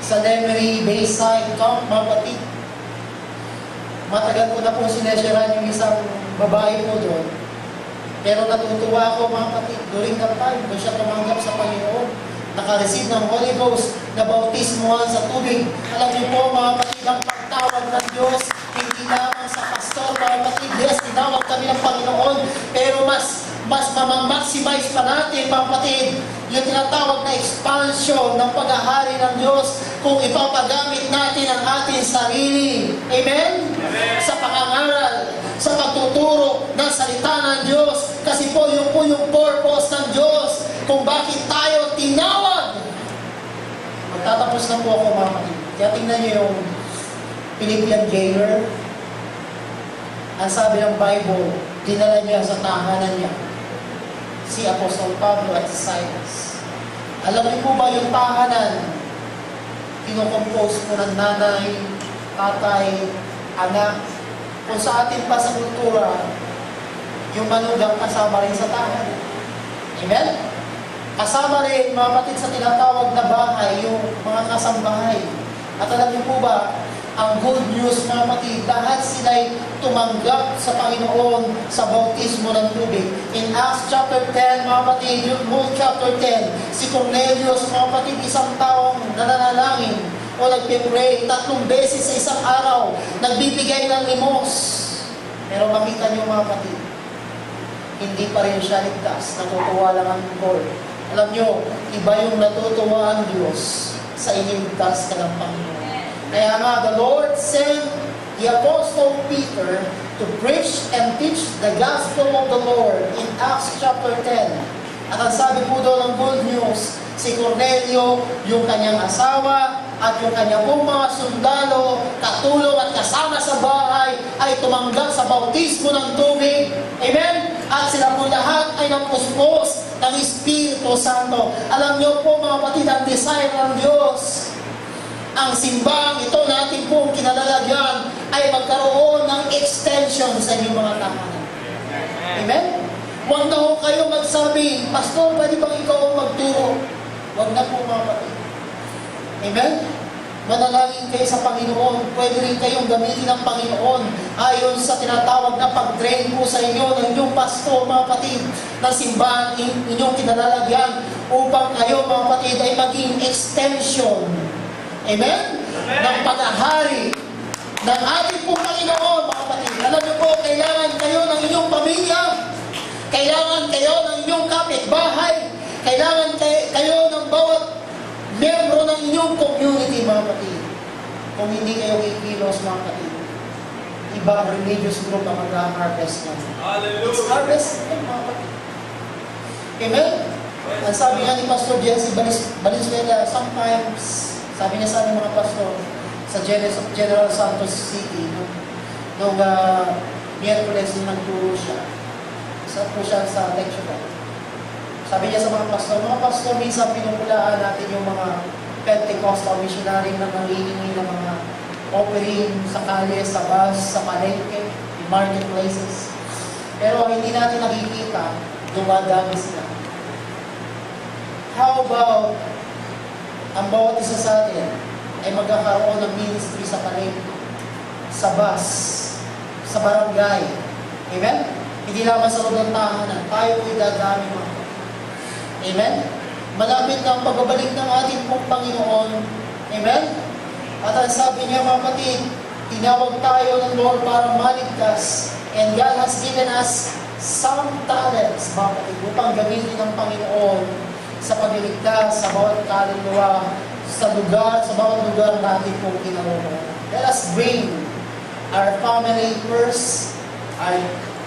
sa Lemery Bayside Camp, mga kapatid, matagal ko na po sinesyaran yung isang babae po doon. Pero natutuwa ako, mga kapatid, during that time, doon siya tumanggap sa Panginoon, naka-receive ng Holy Ghost, na bautismuhan sa tubig. Alam niyo po, mga kapatid, ang pagtawag ng Diyos, hindi lamang sa pastor, mga kapatid, yes, tinawag kami ng Panginoon, pero mas mamamaximize pa natin, mga kapatid, yung tinatawag na expansion ng paghahari ng Diyos kung ipapagamit natin ang ating sarili. Amen? Amen. Sa pangangaral, sa pagtuturo ng salita ng Diyos. Kasi po yung purpose ng Diyos kung bakit tayo tinawag. Magtatapos na po ako, mga kapatid. Kaya tingnan niyo yung Philippian jailer. Ang sabi ng Bible, dinala niya sa tahanan niya si Apostol Pablo at si Silas. Alam niyo po ba yung tahanan? Kinocompose po ng nanay, tatay, anak. Kung sa atin pa sa kultura, yung manugang kasama rin sa tahanan. Amen? Kasama rin, mga kapatid, sa tinatawag na bahay, yung mga kasambahay. At alam niyo po ba, ang good news, mga kapatid, lahat sila'y tumanggap sa Panginoon sa bautismo ng tubig. In Acts chapter 10, mga kapatid, yung whole chapter 10, si Cornelius, mga kapatid, isang taong nananalangin o nagpipray 3 beses sa isang araw, nagbibigay ng limos. Pero makita niyo, mga kapatid, hindi pa rin siya ligtas, natutuwa lang ang Lord. Alam niyo, iba yung natutuwa ang Diyos sa iniligtas ka ng Panginoon. Kaya nga, the Lord sent the Apostle Peter to preach and teach the gospel of the Lord in Acts chapter 10. At ang sabi po doon ng good news, si Cornelio, yung kanyang asawa, at yung kanyang mga sundalo, katulong at kasama sa bahay, ay tumanggap sa bautismo ng tubig. Amen? At sila po lahat ay napuspos ng Espiritu Santo. Alam niyo po, mga kapatid, ang desire ng Diyos, ang simbang ito natin pong kinalalagyan ay magkaroon ng extension sa inyong mga tahanan. Amen? Huwag na ho kayo magsabi, Pastor, pwede bang ikaw ang magturo? Huwag na po, mga kapatid. Amen? Manalangin kayo sa Panginoon. Pwede rin kayong gamitin ng Panginoon ayon sa tinatawag na pag-train po sa inyo ng inyong pastor, mga kapatid, na simbahan inyong kinalalagyan upang kayo, mga kapatid, ay maging extension. Amen? Ng paghahari ng ating pong Panginoon, mga kapatid. Alam niyo po, kailangan kayo ng inyong pamilya, kailangan kayo ng inyong kapitbahay, kailangan kayo ng bawat membro ng inyong community, mga kapatid. Kung hindi kayo kikilos, mga kapatid, ibang religious group ang mag-harvest naman. Hallelujah. Harvest, mga kapatid. Amen? Ang sabi nga ni Pastor Jesse Valenzuela, sometimes, sabi niya sa aming mga pastor sa General Santos City, nung Miyerkules nung nagturo siya. Isa po siya sa lecture. Sabi niya sa mga pastor, minsan pinupulaan natin yung mga Pentecostal missionary na nangihingi ng mga offering sa kalye, sa bus, sa palengke, in marketplaces. Pero hindi natin nakikita, dumadami sila. How about ang bawat isa sa atin ay magkakaroon ng ministry sa palengke, sa bus, sa barangay. Amen? Hindi naman sa loob ng tahanan. Tayo po'y dadami, mga kapatid. Amen? Malapit na ang pagbabalik ng ating pong Panginoon. Amen? At ang sabi niya, mga kapatid, tinawag tayo ng Lord para maligtas. And God has given us some talents, mga kapatid, upang gamitin ng Panginoon sa pagliligtas, sa bawat kaluluwa, sa bawat lugar na ating pong kinaroonan. Let us bring our family first,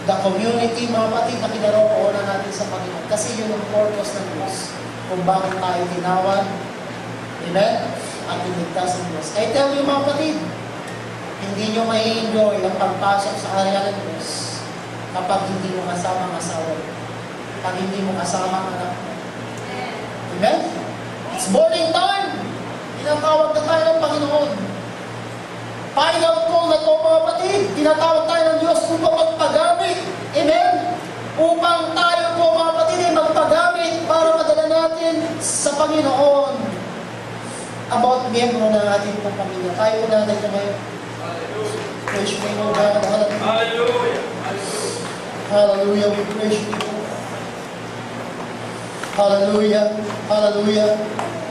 the community, mga kapatid, na kinaroonan natin sa Panginoon. Kasi yun ang purpose ng Diyos kung bakit tayo tinawag. Amen? At iligtas ng Diyos. I tell you, mga kapatid, hindi nyo may enjoy ang pagpasok sa area ng Diyos kapag hindi mo kasama ang asawa mo. Kapag hindi mo kasama ang anak mo. Amen? It's morning time. Tinatawag na tayo ng Panginoon. Final call na ito, mga kapatid. Tinatawag tayo ng Diyos upang magpagamit. Amen? Upang tayo po, mga kapatid, ay magpagamit para madala natin sa Panginoon about miyembro ng ating pong pamilya. Tayo po natin ito ngayon. Praise you, Lord God. Hallelujah. Hallelujah. Hallelujah. We praise you, Lord. Hallelujah. Hallelujah.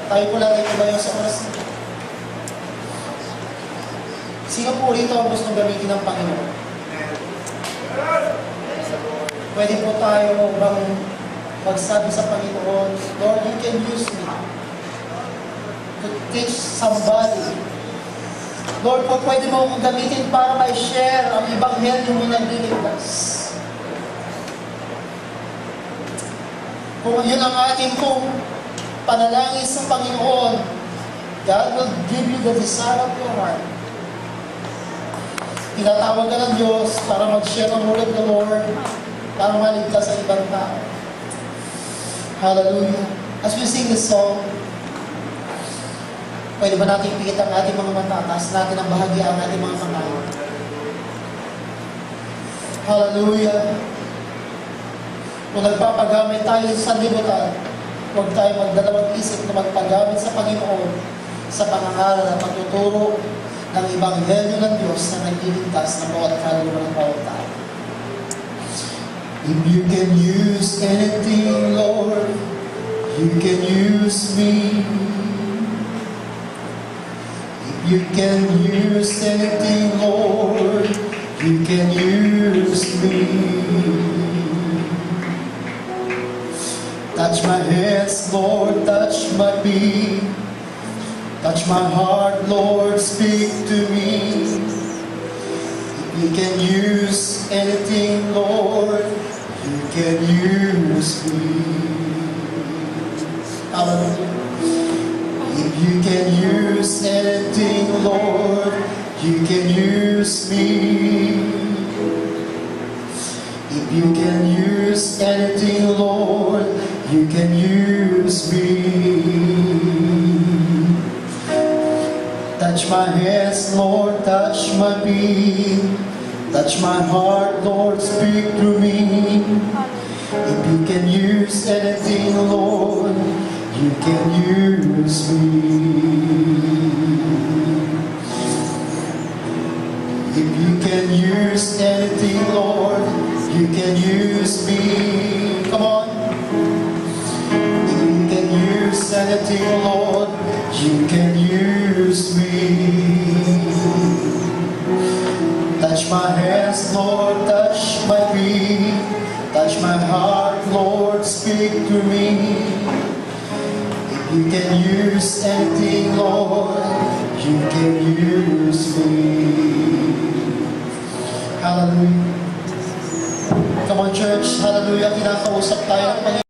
Tayo po natin tumayo sa oras na. Sino po rito ang gusto gamitin ng Panginoon? Pwede po tayo bang magsabi sa Panginoon, Lord, you can use me to teach somebody. Lord, po pwede mo akong gamitin para ma-share ang Ebanghelyo mo nagliligtas. Kung yun ang ating pong panalangin sa Panginoon, God will give you the desire of your heart. Tinatawag ka ng Diyos para mag-share ng word of the Lord, para maligtas sa ibang tao. Hallelujah. As we sing this song, pwede ba natin pikit ang ating mga mata, taas natin ang bahagya ang ating mga kamay. Hallelujah. Kung nagpapagamit tayo sa libutan, huwag tayo magdalawang isip na magpagamit sa Panginoon sa pangangaral at pagtuturo ng Ebanghelyo ng Diyos na nagliligtas ng bawat kaluluwa ng bawat tao. If you can use anything, Lord, you can use me. If you can use anything, Lord, you can use me. Touch my hands, Lord, touch my feet. Touch my heart, Lord, speak to me. If you can use anything, Lord, you can use me. Hallelujah. If you can use anything, Lord, you can use me. If you can use anything, Lord, you can use me. Touch my hands, Lord, touch my feet. Touch my heart, Lord, speak through me. If you can use anything, Lord, you can use me. If you can use anything, Lord, you can use me. Come on. If you can use anything, Lord, you can use me. Touch my hands, Lord, touch my feet. Touch my heart, Lord, speak to me. If you can use anything, Lord, you can use me. Hallelujah. Come on, church. Hallelujah. Kinakausap tayo ng Panginoon.